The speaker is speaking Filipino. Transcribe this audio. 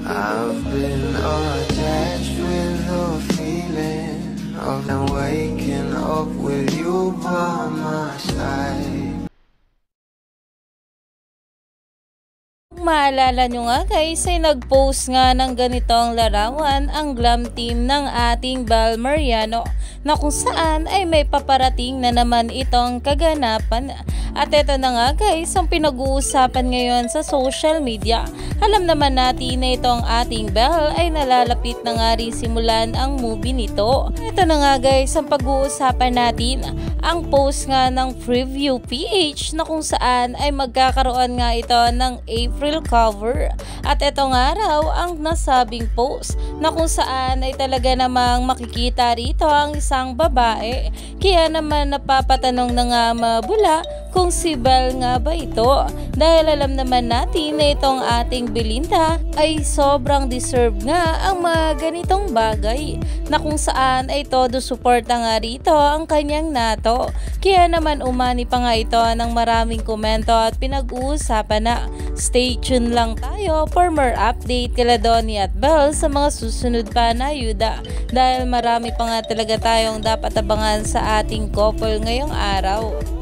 I've been attached with the feeling of waking up with you by my side. Maalala nyo nga guys ay nag-post nga ng ganitong larawan ang glam team ng ating Bel Mariano na kung saan ay may paparating na naman itong kaganapan. At ito na nga guys ang pinag-uusapan ngayon sa social media. Alam naman natin na itong ating Bel ay nalalapit na nga rin simulan ang movie nito. Ito na nga guys ang pag-uusapan natin ang post nga ng Preview PH na kung saan ay magkakaroon nga ito ng April cover. At ito nga raw ang nasabing post na kung saan ay talaga namang makikita rito ang isang babae. Kaya naman napapatanong na nga mabula kung si Bel nga ba ito. Dahil alam naman natin na itong ating Belinda ay sobrang deserve nga ang mga ganitong bagay na kung saan ay todo suporta nga rito ang kanyang nato. Kaya naman umani pa nga ito ng maraming komento at pinag-uusapan na. Stay tuned lang tayo for more update kila Donnie at Bel sa mga susunod pa na ayuda dahil marami pa nga talaga tayong dapat abangan sa ating couple ngayong araw.